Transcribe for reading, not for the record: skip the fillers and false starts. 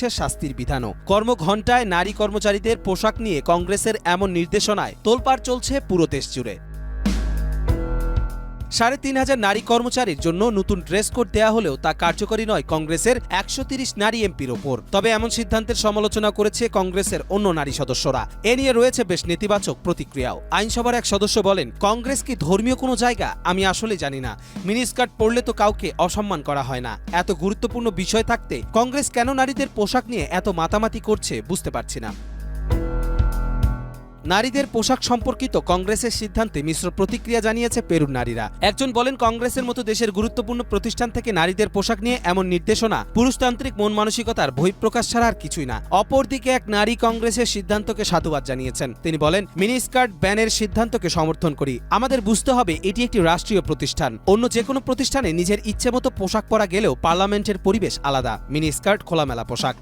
শাস্তির বিধানও। কর্মঘণ্টায় নারী কর্মচারীদের পোশাক নিয়ে কংগ্রেসের এমন নির্দেশনায় তোলপাড় চলছে পুরো দেশ জুড়ে। ৩,৫০০ নারী কর্মচারীর জন্য নতুন ড্রেস কোড দেয়া হলেও তা কার্যকরী নয় কংগ্রেসের ১৩০ নারী এমপির ওপর। তবে এমন সিদ্ধান্তের সমালোচনা করেছে কংগ্রেসের অন্য নারী সদস্যরা। এ নিয়ে রয়েছে বেশ নেতিবাচক প্রতিক্রিয়াও। আইনসভার এক সদস্য বলেন, কংগ্রেস কি ধর্মীয় কোনো জায়গা? আমি আসলে জানি না। মিনিস্কার্ট পরলে তো কাউকে অসম্মান করা হয় না। এত গুরুত্বপূর্ণ বিষয় থাকতে কংগ্রেস কেন নারীদের পোশাক নিয়ে এত মাতামাতি করছে বুঝতে পারছি না। নারীদের পোশাক সম্পর্কিত কংগ্রেসের সিদ্ধান্তে মিশ্র প্রতিক্রিয়া জানিয়েছে পেরুর নারীরা। একজন বলেন, কংগ্রেসের মতো দেশের গুরুত্বপূর্ণ প্রতিষ্ঠান থেকে নারীদের পোশাক নিয়ে এমন নির্দেশনা পুরুষতান্ত্রিক মন মানসিকতার বহিঃপ্রকাশ ছাড়া আর কিছুই না। অপরদিকে এক নারী কংগ্রেসের সিদ্ধান্তকে সাধুবাদ জানিয়েছেন। তিনি বলেন, মিনিস্কার্ট ব্যানের সিদ্ধান্তকে সমর্থন করি। আমাদের বুঝতে হবে এটি একটি রাষ্ট্রীয় প্রতিষ্ঠান। অন্য যে কোনো প্রতিষ্ঠানে নিজের ইচ্ছে মতো পোশাক পরা গেলেও পার্লামেন্টের পরিবেশ আলাদা। মিনিস্কার্ট খোলামেলা পোশাক।